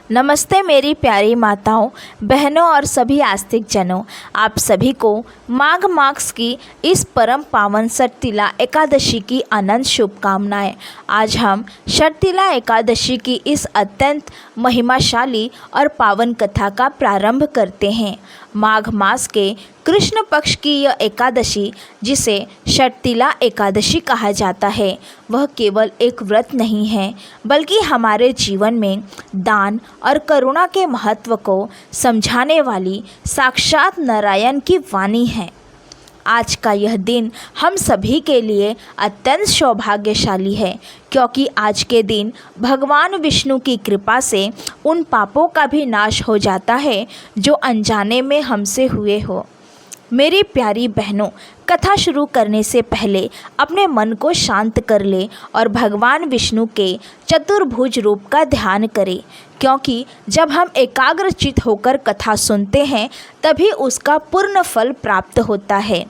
नमस्ते मेरी प्यारी माताओं, बहनों और सभी आस्तिक जनों। आप सभी को माघ मास की इस परम पावन षटतिला एकादशी की अनंत शुभकामनाएं। आज हम षटतिला एकादशी की इस अत्यंत महिमाशाली और पावन कथा का प्रारंभ करते हैं। माघ मास के कृष्ण पक्ष की यह एकादशी, जिसे षटतिला एकादशी कहा जाता है, वह केवल एक व्रत नहीं है, बल्कि हमारे जीवन में दान और करुणा के महत्व को समझाने वाली साक्षात नारायण की वाणी है। आज का यह दिन हम सभी के लिए अत्यंत सौभाग्यशाली है, क्योंकि आज के दिन भगवान विष्णु की कृपा से उन पापों का भी नाश हो जाता है जो अनजाने में हमसे हुए हो। मेरी प्यारी बहनों, कथा शुरू करने से पहले अपने मन को शांत कर ले और भगवान विष्णु के चतुर्भुज रूप का ध्यान करें, क्योंकि जब हम एकाग्रचित होकर कथा सुनते हैं तभी उसका पूर्ण फल प्राप्त होता है।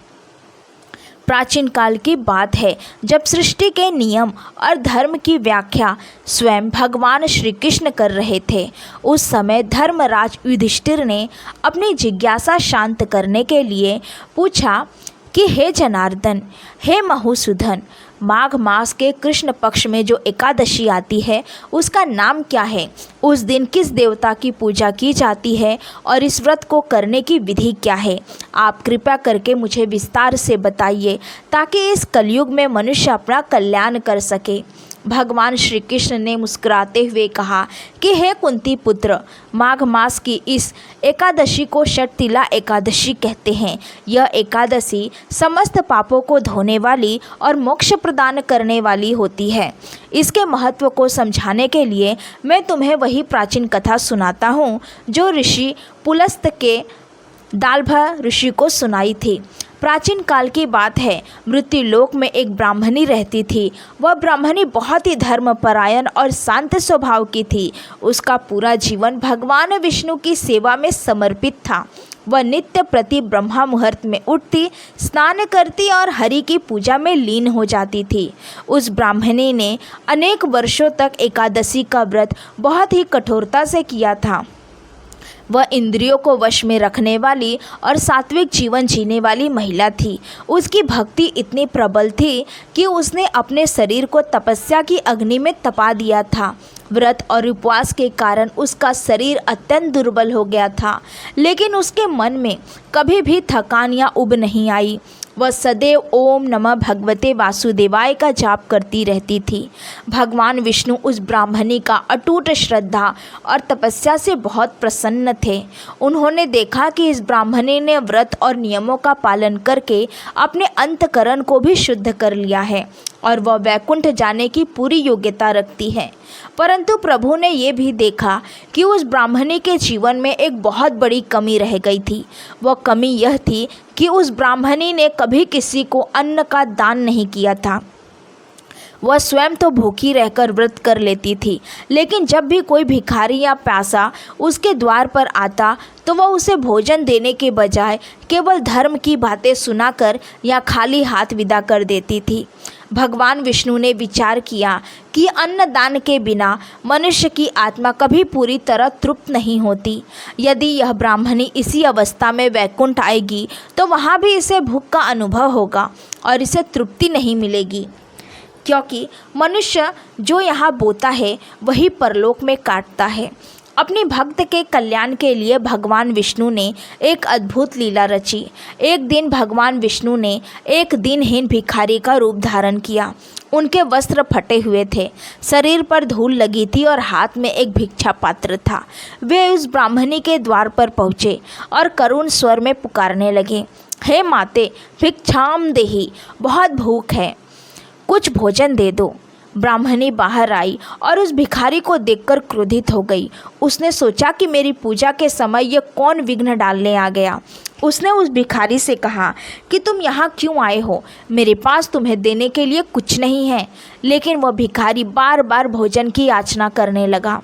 प्राचीन काल की बात है, जब सृष्टि के नियम और धर्म की व्याख्या स्वयं भगवान श्री कृष्ण कर रहे थे। उस समय धर्मराज युधिष्ठिर ने अपनी जिज्ञासा शांत करने के लिए पूछा कि हे जनार्दन, हे मधुसूदन, माघ मास के कृष्ण पक्ष में जो एकादशी आती है उसका नाम क्या है? उस दिन किस देवता की पूजा की जाती है और इस व्रत को करने की विधि क्या है? आप कृपया करके मुझे विस्तार से बताइए, ताकि इस कलयुग में मनुष्य अपना कल्याण कर सके। भगवान श्री कृष्ण ने मुस्कुराते हुए कहा कि हे कुंती पुत्र, माघ मास की इस एकादशी को षटतिला एकादशी कहते हैं। यह एकादशी समस्त पापों को धोने वाली और मोक्ष प्रदान करने वाली होती है। इसके महत्व को समझाने के लिए मैं तुम्हें वही प्राचीन कथा सुनाता हूँ जो ऋषि पुलस्त के दालभा ऋषि को सुनाई थी। प्राचीन काल की बात है, मृत्यु लोक में एक ब्राह्मणी रहती थी। वह ब्राह्मणी बहुत ही धर्मपरायण और शांत स्वभाव की थी। उसका पूरा जीवन भगवान विष्णु की सेवा में समर्पित था। वह नित्य प्रति ब्रह्मा मुहूर्त में उठती, स्नान करती और हरि की पूजा में लीन हो जाती थी। उस ब्राह्मणी ने अनेक वर्षों तक एकादशी का व्रत बहुत ही कठोरता से किया था। वह इंद्रियों को वश में रखने वाली और सात्विक जीवन जीने वाली महिला थी। उसकी भक्ति इतनी प्रबल थी कि उसने अपने शरीर को तपस्या की अग्नि में तपा दिया था। व्रत और उपवास के कारण उसका शरीर अत्यंत दुर्बल हो गया था, लेकिन उसके मन में कभी भी थकान या उब नहीं आई। वह सदैव ओम नमः भगवते वासुदेवाय का जाप करती रहती थी। भगवान विष्णु उस ब्राह्मणी का अटूट श्रद्धा और तपस्या से बहुत प्रसन्न थे। उन्होंने देखा कि इस ब्राह्मणी ने व्रत और नियमों का पालन करके अपने अंतकरण को भी शुद्ध कर लिया है और वह वैकुंठ जाने की पूरी योग्यता रखती है। परंतु प्रभु ने यह भी देखा कि उस ब्राह्मणी के जीवन में एक बहुत बड़ी कमी रह गई थी। वह कमी यह थी कि उस ब्राह्मणी ने कभी किसी को अन्न का दान नहीं किया था। वह स्वयं तो भूखी रहकर व्रत कर लेती थी, लेकिन जब भी कोई भिखारी या प्यासा उसके द्वार पर आता तो वह उसे भोजन देने के बजाय केवल धर्म की बातें सुनाकर या खाली हाथ विदा कर देती थी। भगवान विष्णु ने विचार किया कि अन्न दान के बिना मनुष्य की आत्मा कभी पूरी तरह तृप्त नहीं होती। यदि यह ब्राह्मणी इसी अवस्था में वैकुंठ आएगी तो वहाँ भी इसे भूख का अनुभव होगा और इसे तृप्ति नहीं मिलेगी, क्योंकि मनुष्य जो यहाँ बोता है वही परलोक में काटता है। अपनी भक्त के कल्याण के लिए भगवान विष्णु ने एक अद्भुत लीला रची। एक दिन भगवान विष्णु ने एक दिनहीन भिखारी का रूप धारण किया। उनके वस्त्र फटे हुए थे, शरीर पर धूल लगी थी और हाथ में एक भिक्षा पात्र था। वे उस ब्राह्मणी के द्वार पर पहुँचे और करुण स्वर में पुकारने लगे, हे माते, भिक्षाम देहि, बहुत भूख है, कुछ भोजन दे दो। ब्राह्मणी बाहर आई और उस भिखारी को देखकर क्रोधित हो गई। उसने सोचा कि मेरी पूजा के समय यह कौन विघ्न डालने आ गया। उसने उस भिखारी से कहा कि तुम यहाँ क्यों आए हो? मेरे पास तुम्हें देने के लिए कुछ नहीं है। लेकिन वह भिखारी बार बार भोजन की याचना करने लगा।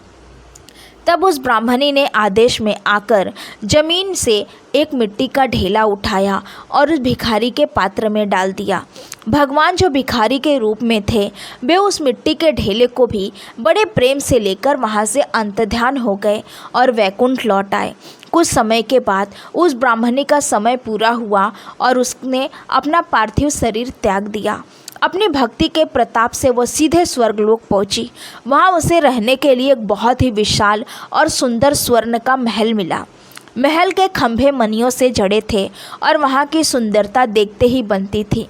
तब उस ब्राह्मणी ने आदेश में आकर जमीन से एक मिट्टी का ढेला उठाया और उस भिखारी के पात्र में डाल दिया। भगवान जो भिखारी के रूप में थे, वे उस मिट्टी के ढेले को भी बड़े प्रेम से लेकर वहाँ से अंतर्ध्यान हो गए और वैकुंठ लौट आए। कुछ समय के बाद उस ब्राह्मणी का समय पूरा हुआ और उसने अपना पार्थिव शरीर त्याग दिया। अपनी भक्ति के प्रताप से वह सीधे स्वर्गलोक पहुंची। वहाँ उसे रहने के लिए एक बहुत ही विशाल और सुंदर स्वर्ण का महल मिला। महल के खंभे मणियों से जड़े थे और वहाँ की सुंदरता देखते ही बनती थी।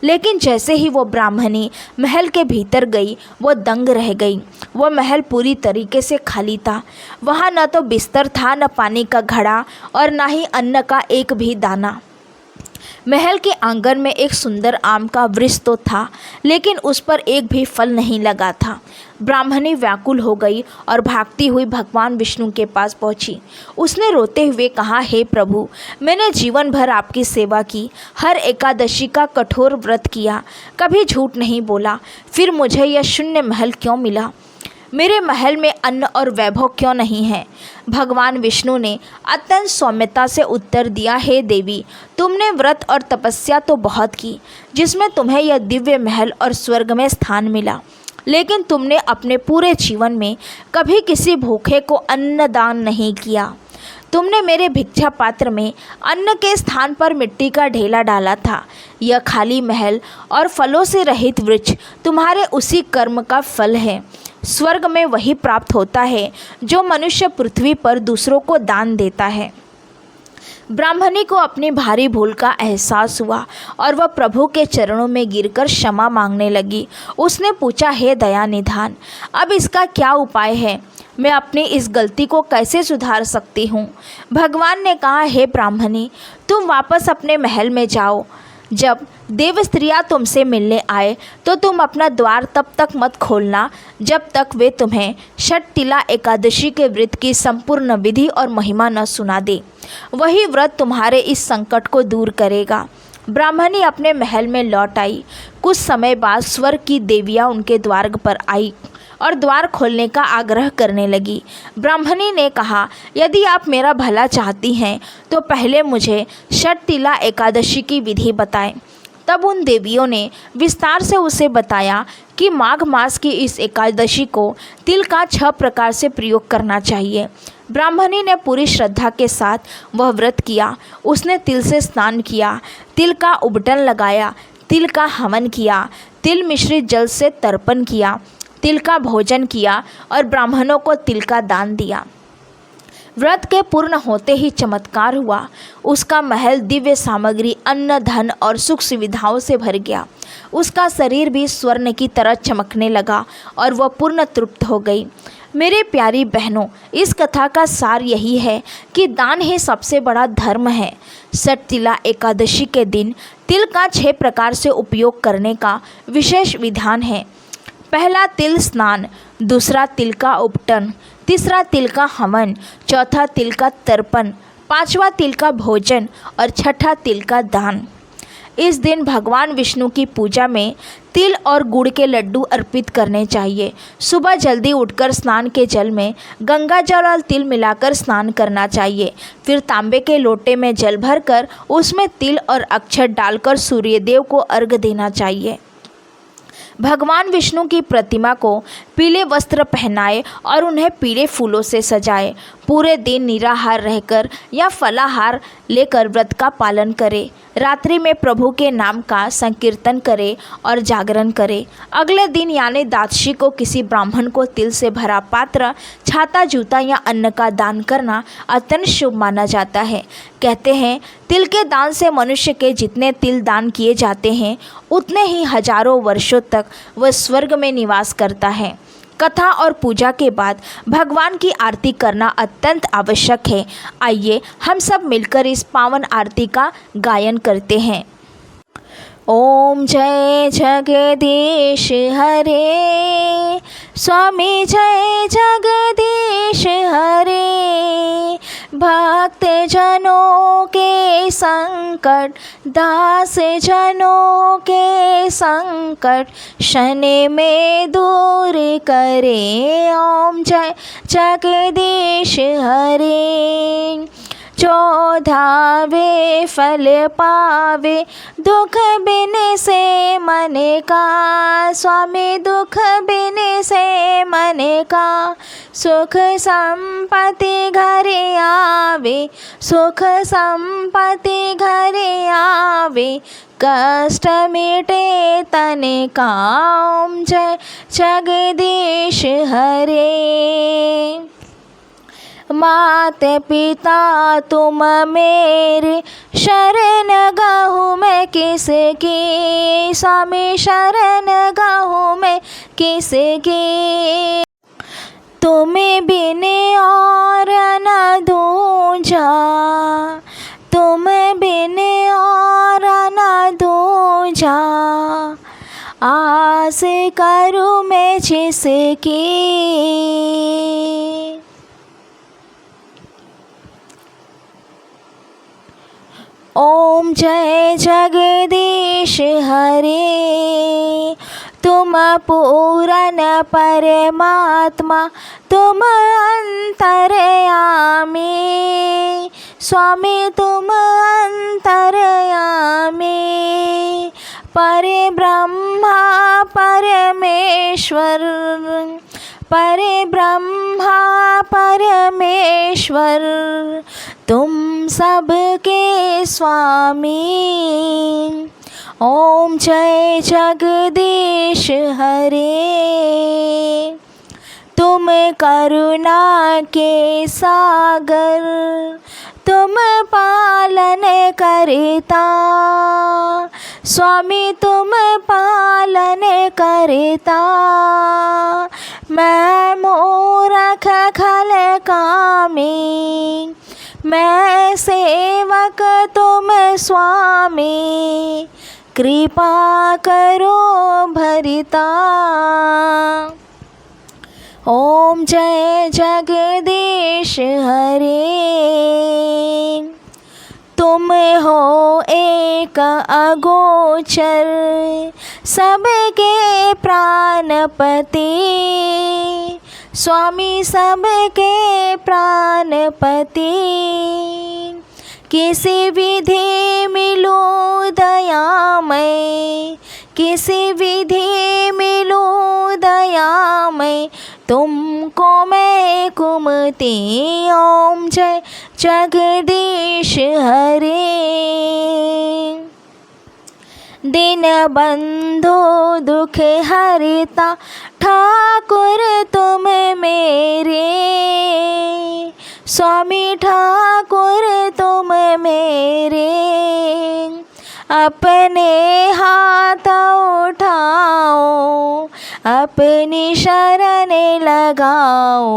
लेकिन जैसे ही वो ब्राह्मणी महल के भीतर गई, वो दंग रह गई। वह महल पूरी तरीके से खाली था। वहाँ न तो बिस्तर था, न पानी का घड़ा और न ही अन्न का एक भी दाना। महल के आंगन में एक सुंदर आम का वृक्ष तो था, लेकिन उस पर एक भी फल नहीं लगा था। ब्राह्मणी व्याकुल हो गई और भागती हुई भगवान विष्णु के पास पहुंची। उसने रोते हुए कहा, हे प्रभु, मैंने जीवन भर आपकी सेवा की, हर एकादशी का कठोर व्रत किया, कभी झूठ नहीं बोला, फिर मुझे यह शून्य महल क्यों मिला? मेरे महल में अन्न और वैभव क्यों नहीं है? भगवान विष्णु ने अत्यंत सौम्यता से उत्तर दिया, हे देवी, तुमने व्रत और तपस्या तो बहुत की, जिसमें तुम्हें यह दिव्य महल और स्वर्ग में स्थान मिला, लेकिन तुमने अपने पूरे जीवन में कभी किसी भूखे को अन्न दान नहीं किया। तुमने मेरे भिक्षा पात्र में अन्न के स्थान पर मिट्टी का ढेला डाला था। यह खाली महल और फलों से रहित वृक्ष तुम्हारे उसी कर्म का फल है। स्वर्ग में वही प्राप्त होता है जो मनुष्य पृथ्वी पर दूसरों को दान देता है। ब्राह्मणी को अपनी भारी भूल का एहसास हुआ और वह प्रभु के चरणों में गिरकर क्षमा मांगने लगी। उसने पूछा, हे दया निधान, अब इसका क्या उपाय है? मैं अपनी इस गलती को कैसे सुधार सकती हूँ? भगवान ने कहा, हे ब्राह्मणी, तुम वापस अपने महल में जाओ। जब देव स्त्रियाँ तुमसे मिलने आए तो तुम अपना द्वार तब तक मत खोलना जब तक वे तुम्हें षटतिला एकादशी के व्रत की संपूर्ण विधि और महिमा न सुना दे। वही व्रत तुम्हारे इस संकट को दूर करेगा। ब्राह्मणी अपने महल में लौट आई। कुछ समय बाद स्वर्ग की देवियाँ उनके द्वार पर आई और द्वार खोलने का आग्रह करने लगी। ब्राह्मणी ने कहा, यदि आप मेरा भला चाहती हैं तो पहले मुझे षटतिला एकादशी की विधि बताएं। तब उन देवियों ने विस्तार से उसे बताया कि माघ मास की इस एकादशी को तिल का 6 प्रकार से प्रयोग करना चाहिए। ब्राह्मणी ने पूरी श्रद्धा के साथ वह व्रत किया। उसने तिल से स्नान किया, तिल का उबटन लगाया, तिल का हवन किया, तिल मिश्रित जल से तर्पण किया, तिल का भोजन किया और ब्राह्मणों को तिल का दान दिया। व्रत के पूर्ण होते ही चमत्कार हुआ। उसका महल दिव्य सामग्री, अन्न, धन और सुख सुविधाओं से भर गया। उसका शरीर भी स्वर्ण की तरह चमकने लगा और वह पूर्ण तृप्त हो गई। मेरे प्यारी बहनों, इस कथा का सार यही है कि दान ही सबसे बड़ा धर्म है। षटतिला एकादशी के दिन तिल का 6 प्रकार से उपयोग करने का विशेष विधान है। पहला तिल स्नान, दूसरा तिल का उपटन, तीसरा तिल का हवन, चौथा तिल का तर्पण, पांचवा तिल का भोजन और छठा तिल का दान। इस दिन भगवान विष्णु की पूजा में तिल और गुड़ के लड्डू अर्पित करने चाहिए। सुबह जल्दी उठकर स्नान के जल में गंगा जल और तिल मिलाकर स्नान करना चाहिए। फिर तांबे के लोटे में जल भरकर उसमें तिल और अक्षत डालकर सूर्यदेव को अर्घ्य देना चाहिए। भगवान विष्णु की प्रतिमा को पीले वस्त्र पहनाए और उन्हें पीले फूलों से सजाए। पूरे दिन निराहार रहकर या फलाहार लेकर व्रत का पालन करें। रात्रि में प्रभु के नाम का संकीर्तन करें और जागरण करें। अगले दिन यानी द्वादशी को किसी ब्राह्मण को तिल से भरा पात्र, छाता, जूता या अन्न का दान करना अत्यंत शुभ माना जाता है। कहते हैं, तिल के दान से मनुष्य के जितने तिल दान किए जाते हैं उतने ही हजारों वर्षों तक वह स्वर्ग में निवास करता है। कथा और पूजा के बाद भगवान की आरती करना अत्यंत आवश्यक है। आइए हम सब मिलकर इस पावन आरती का गायन करते हैं। ओम जय जगदीश हरे, स्वामी जय जगदीश हरे। भक्त जनों के संकट, दास जनों के संकट, शनि में दूर करे। ओम जय जगदीश हरे। चौधावे फल पावे दुख बिन से मन का। स्वामी दुख बिन से मन का सुख संपत्ति घर आवे, सुख संपत्ति घर आवे, कष्ट मिटे तन का। ओम जय जगदीश हरे। मात पिता तुम मेरे, शरण गहूँ मैं किसकी। स्वामी शरण गहूँ मैं किसकी। तुम्हें बिन और न दूजा, तुम बिन और न दूजा, आस करूँ मैं जिसकी। ओम जय जगदीश हरे। तुम पूरन परमात्मा, तुम अंतर्यामी। स्वामी तुम अंतर्यामी, परब्रह्मा परमेश्वर, परब्रह्मा परमेश्वर, तुम सबके स्वामी। ओम जय जगदीश हरे। तुम करुणा के सागर, तुम पालन करता। स्वामी तुम पालन करता, मैं मूरख खल कामी, मैं सेवक तुम स्वामी, कृपा करो भरिता। ओम जय जगदीश हरे। तुम हो एक अगोचर, सबके प्राणपति। स्वामी सबके प्राणपति, किसी विधि मिलो दयामय, किसी विधि मिलो दयामय, तुमको मैं कुमति। ओम जय जगदीश हरे। दिन बंधो दुख हरता, ठाकुर तुम मेरे। स्वामी ठाकुर तुम मेरे, अपने हाथ उठाओ, अपनी शरण लगाओ,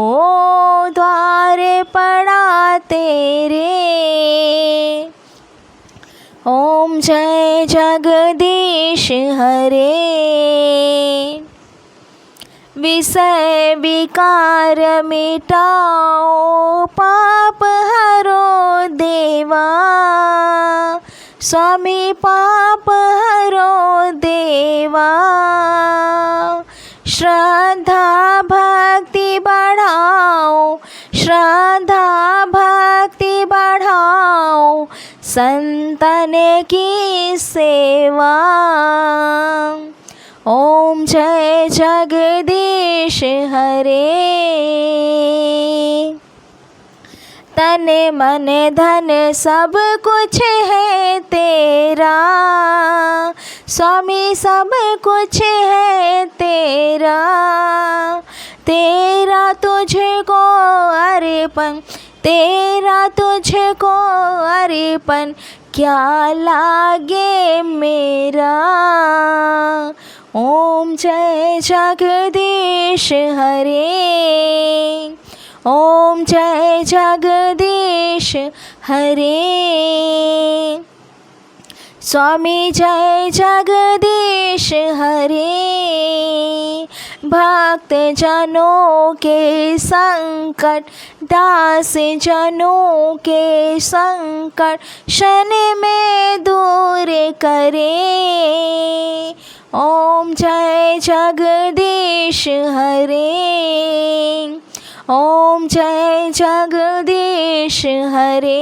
द्वार पड़ा तेरे। ओम जय जगदीश हरे। विषय विकार मिटाओ, पाप हरो देवा। स्वामी पाप हरो देवा, श्रद्धा भक्ति बढ़ाओ, श्रद्धा भक्ति बढ़ाओ, संतन की सेवा। ओम जय जगदीश हरे। तन मन धन सब कुछ है तेरा। स्वामी सब कुछ है तेरा, तेरा तुझको अर्पण, तेरा तुझको अर्पण, क्या लागे मेरा। ओम जय जगदीश हरे। ओम जय जगदीश हरे। स्वामी जय जगदीश हरे। भक्त जनों के संकट, दास जनों के संकट, क्षण में दूर करे। ओम जय जगदीश हरे। ओम जय जगदीश हरे।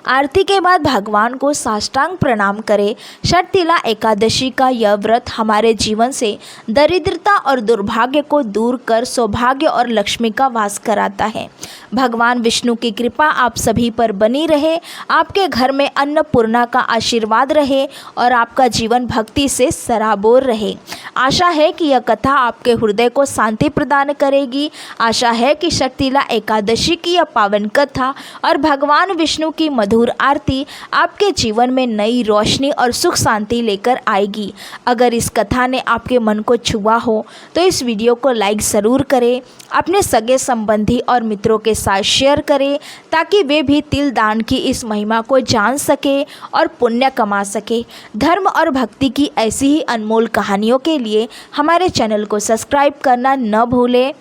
आरती के बाद भगवान को साष्टांग प्रणाम करें। षटतिला एकादशी का यह व्रत हमारे जीवन से दरिद्रता और दुर्भाग्य को दूर कर सौभाग्य और लक्ष्मी का वास कराता है। भगवान विष्णु की कृपा आप सभी पर बनी रहे, आपके घर में अन्नपूर्णा का आशीर्वाद रहे और आपका जीवन भक्ति से सराबोर रहे। आशा है कि यह कथा आपके हृदय को शांति प्रदान करेगी। आशा है कि षटतिला एकादशी की यह पावन कथा और भगवान विष्णु की मधुर आरती आपके जीवन में नई रोशनी और सुख शांति लेकर आएगी। अगर इस कथा ने आपके मन को छुआ हो तो इस वीडियो को लाइक ज़रूर करें, अपने सगे संबंधी और मित्रों के साथ शेयर करें ताकि वे भी तिल दान की इस महिमा को जान सके और पुण्य कमा सके। धर्म और भक्ति की ऐसी ही अनमोल कहानियों के लिए हमारे चैनल को सब्सक्राइब करना न भूलें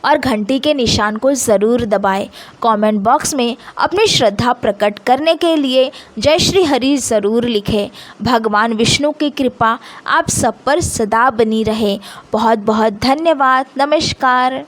और घंटी के निशान को ज़रूर दबाएं। कमेंट बॉक्स में अपनी श्रद्धा प्रकट करने के लिए जय श्री हरि ज़रूर लिखें। भगवान विष्णु की कृपा आप सब पर सदा बनी रहे। बहुत बहुत धन्यवाद। नमस्कार।